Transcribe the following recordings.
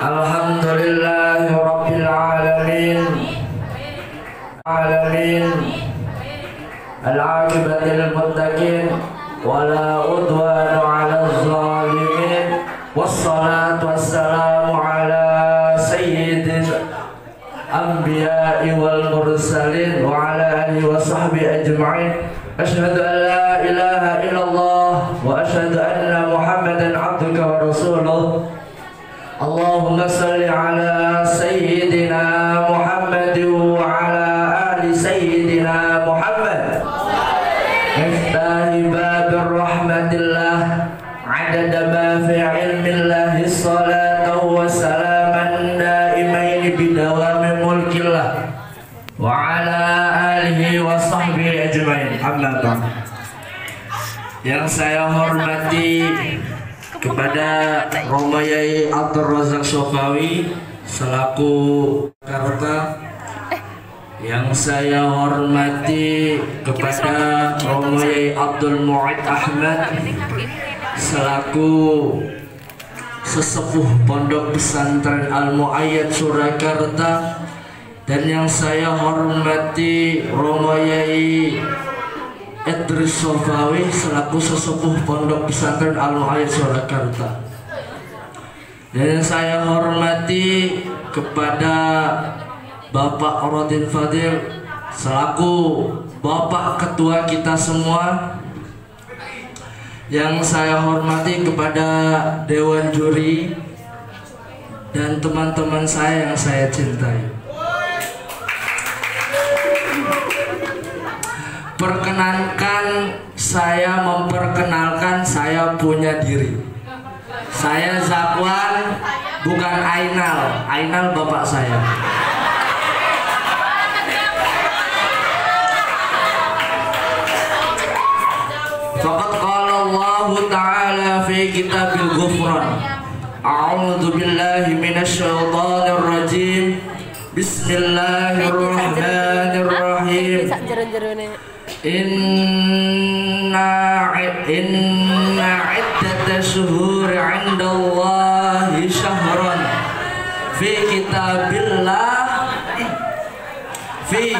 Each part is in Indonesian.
Alhamdulillahi Rabbil Alamin. Al-aqibatil muttaqin wala udwanu 'alal zalimin. Wassalatu wassalamu ala sayyidil anbiya'i wal mursalin wa ala alihi wa sahbihi ajma'in. Asyhadu an la ilaha illallah wa asyhadu anna Muhammadan 'abduka wa rasuluh. Allahumma salli ala sayyidina Muhammad wa ala ali sayyidina Muhammad. Miftahi babir rahmatillah, adada ma fi ilmillah, salatu wa salaman daimain bidawami mulkillah wa ala alihi wa sahbihi ajmain. Amma ba'd. Yang saya hormati kepada Romo Yai Abdul Razak Sofawi selaku Jakarta, yang saya hormati kepada Romo Yai Abdul Mu'id Ahmad selaku sesepuh Pondok Pesantren Al-Mu'ayyad Surakarta, dan yang saya hormati Romo Yai Idris Sofawi selaku sesepuh Pondok Pesantren Al-Mu'ayyad Surakarta, dan yang saya hormati kepada Bapak Rodin Fadil selaku Bapak Ketua kita semua, yang saya hormati kepada Dewan Juri dan teman-teman saya yang saya cintai. Perkenankan saya memperkenalkan saya punya diri. Saya Zakwan, bukan Ainal. Ainal bapak saya. Faqad qala Allah Ta'ala fi kitabil ghufran. A'udzu billahi minasy syaithanir rajim. Bismillahirrahmanirrahim. Inna iddatash shuhuri 'indallahi syahran fi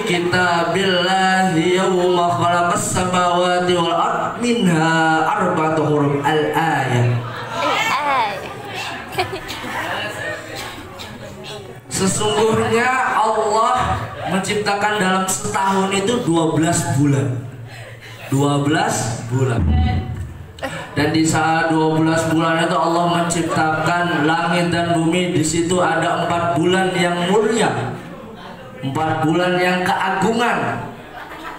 kitabillahi yawma khalaqas samawati wal ard minha arba'atu huruf. Al-ayah. Sesungguhnya Allah menciptakan dalam setahun itu 12 bulan. 12 bulan. Dan di saat 12 bulan itu Allah menciptakan langit dan bumi. Di situ ada 4 bulan yang mulia, 4 bulan yang keagungan,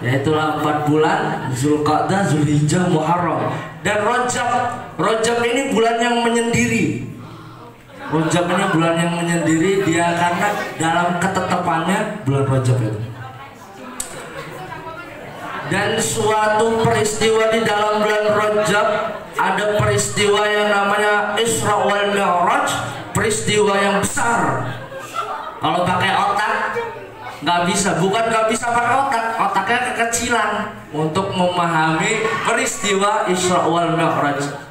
yaitulah 4 bulan Zulqa'dah, Zulhijjah, Muharram, dan Rajab. Rajab ini bulan yang menyendiri. Rajab ini bulan yang menyendiri dia karena dalam ketetapannya bulan Rajab itu. Dan suatu peristiwa di dalam bulan Rajab, ada peristiwa yang namanya Isra wal Mi'raj, peristiwa yang besar. Kalau pakai otak nggak bisa, bukan nggak bisa pakai otak, otaknya kekecilan untuk memahami peristiwa Isra wal Mi'raj.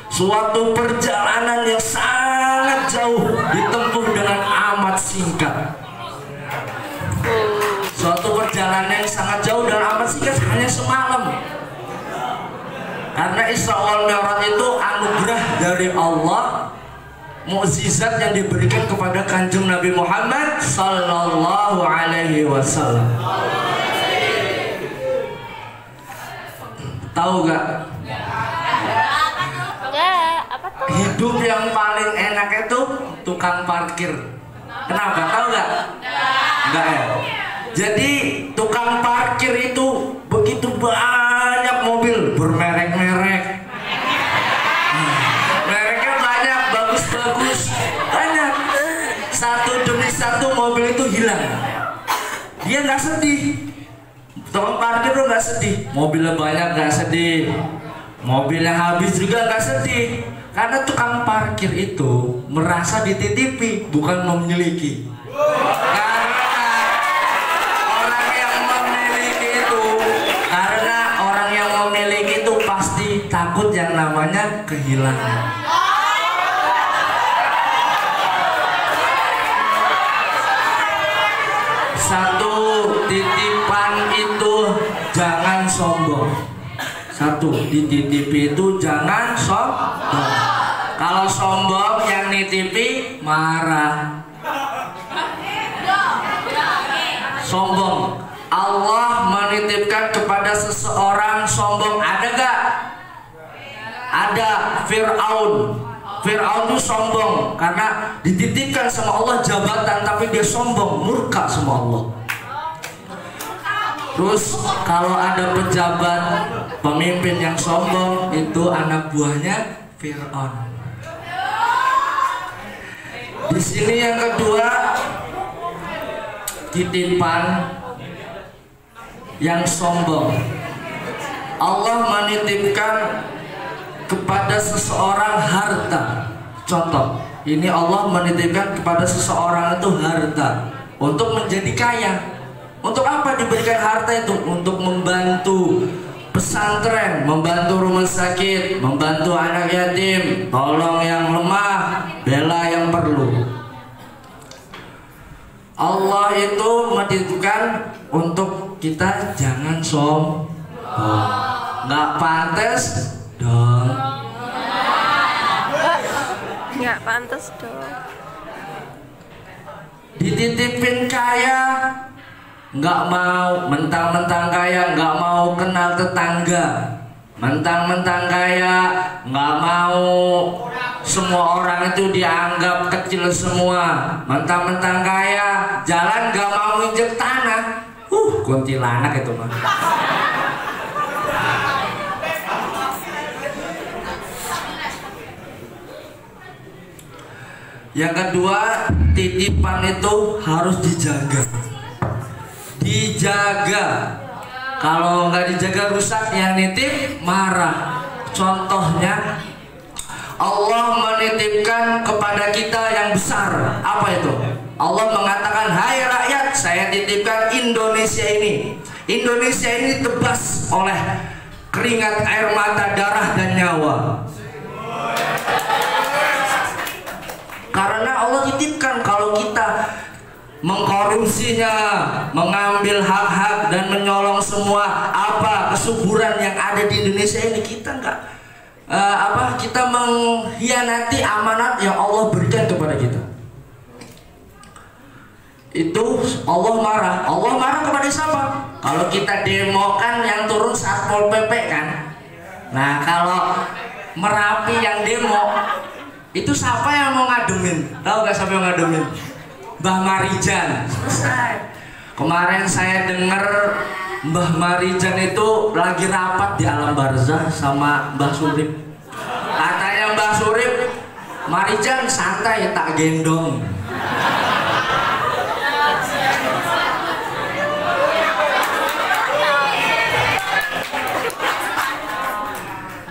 Suatu perjalanan yang sangat jauh ditempuh dengan amat singkat. Suatu perjalanan yang sangat jauh dan amat singkat, hanya semalam. Karena Isra wal Mi'raj itu anugerah dari Allah, mukjizat yang diberikan kepada Kanjeng Nabi Muhammad sallallahu alaihi wasallam. Tahu gak? Hidup yang paling enak itu tukang parkir. Kenapa? Tahu nggak? Nggak ya. Jadi tukang parkir itu begitu banyak mobil bermerek-merek. Mereknya banyak, bagus-bagus, banyak. Satu demi satu mobil itu hilang. Dia nggak sedih. Tukang parkir tuh nggak sedih. Mobilnya banyak nggak sedih. Mobilnya habis juga nggak sedih. Karena tukang parkir itu merasa dititipi, bukan memiliki. Karena orang yang memiliki itu pasti takut yang namanya kehilangan. satu, dititipi itu jangan sombong. Kalau sombong yang nitipi marah. Sombong. Allah menitipkan kepada seseorang sombong, ada gak? Ada. Fir'aun. Fir'aun itu sombong karena dititipkan sama Allah jabatan, tapi dia sombong, murka sama Allah. Terus kalau ada pejabat, pemimpin yang sombong, itu anak buahnya Fir'aun. Di sini yang kedua, titipan yang sombong. Allah menitipkan kepada seseorang harta. Contoh, ini Allah menitipkan kepada seseorang itu harta untuk menjadi kaya. Untuk apa diberikan harta itu? Untuk membantu pesantren, membantu rumah sakit, membantu anak yatim, tolong yang lemah, bela yang perlu. Allah itu menitipkan untuk kita jangan sombong. Nggak pantas dong. Nggak pantas dong. Dititipin kaya, nggak mau, mentang-mentang kaya nggak mau kenal tetangga, mentang-mentang kaya nggak mau semua orang itu dianggap kecil semua, mentang-mentang kaya jalan nggak mau injek tanah. Kuntilanak itu mah. Yang kedua, titipan itu harus dijaga. Dijaga. Kalau nggak dijaga rusak, yang nitip marah. Contohnya, Allah menitipkan kepada kita yang besar. Apa itu? Allah mengatakan, hai rakyat, saya titipkan Indonesia ini. Indonesia ini tebas oleh keringat, air mata, darah, dan nyawa. Karena Allah titipkan, kalau kita mengkorupsinya, mengambil hak-hak dan menyolong semua kesuburan yang ada di Indonesia ini, kita kita mengkhianati amanat yang Allah berikan kepada kita. Itu Allah marah. Allah marah kepada siapa? Kalau kita demo kan yang turun Satpol PP kan. Nah, kalau Merapi yang demo, itu siapa yang mau ngademin? Tahu gak siapa yang ngademin? Mbah Marijan. Selesai. Kemarin saya dengar Mbah Marijan itu lagi rapat di alam barzah sama Mbah Surip. Katanya Mbah Surip, Marijan santai tak gendong.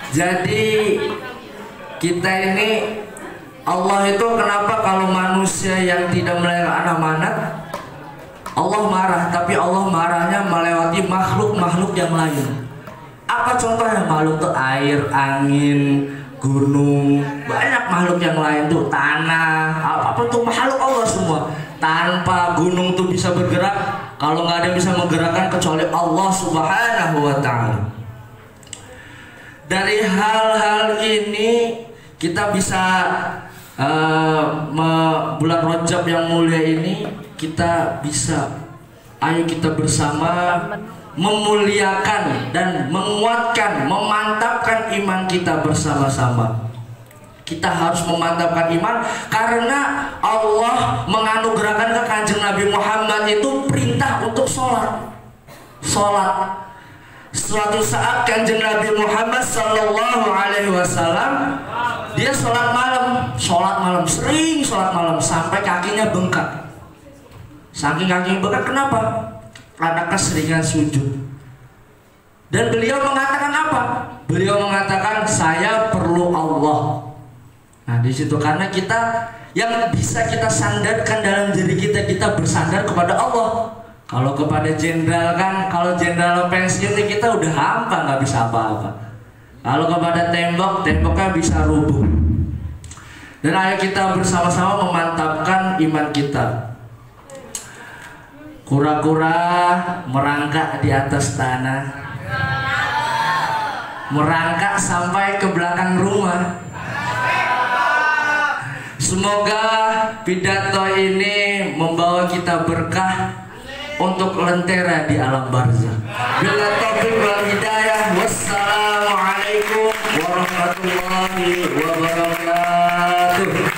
Jadi kita ini, Allah itu kenapa kalau manusia yang tidak melewati amanat Allah marah, tapi Allah marahnya melewati makhluk-makhluk yang lain. Apa contohnya? Makhluk tuh air, angin, gunung, banyak makhluk yang lain tuh, tanah, apa tuh makhluk Allah semua. Tanpa gunung tuh bisa bergerak, kalau nggak ada yang bisa menggerakkan kecuali Allah Subhanahu wa Ta'ala. Dari hal-hal ini kita bisa bulan Rajab yang mulia ini kita bisa, ayo kita bersama memuliakan dan menguatkan, memantapkan iman kita bersama-sama. Kita harus memantapkan iman karena Allah menganugerahkan ke Kanjeng Nabi Muhammad itu perintah untuk sholat. Suatu saat Kanjeng Nabi Muhammad Sallallahu Alaihi Wasallam dia sholat malam, sering sholat malam sampai kakinya bengkak. Saking kakinya bengkak, kenapa? Karena keseringan sujud. Dan beliau mengatakan apa? Beliau mengatakan, saya perlu Allah. Nah di situ, karena kita yang bisa kita sandarkan dalam diri kita, kita bersandar kepada Allah. Kalau kepada jenderal kan, kalau jenderal pensiun kita udah hampa, nggak bisa apa-apa. Kalau kepada tembok, temboknya bisa rubuh. Dan ayo kita bersama-sama memantapkan iman kita. Kura-kura merangkak di atas tanah. merangkak sampai ke belakang rumah. Semoga pidato ini membawa kita berkah untuk lentera di alam barzah. Bila taufiq wal hidayah. Wassalamualaikum warahmatullahi wabarakatuh.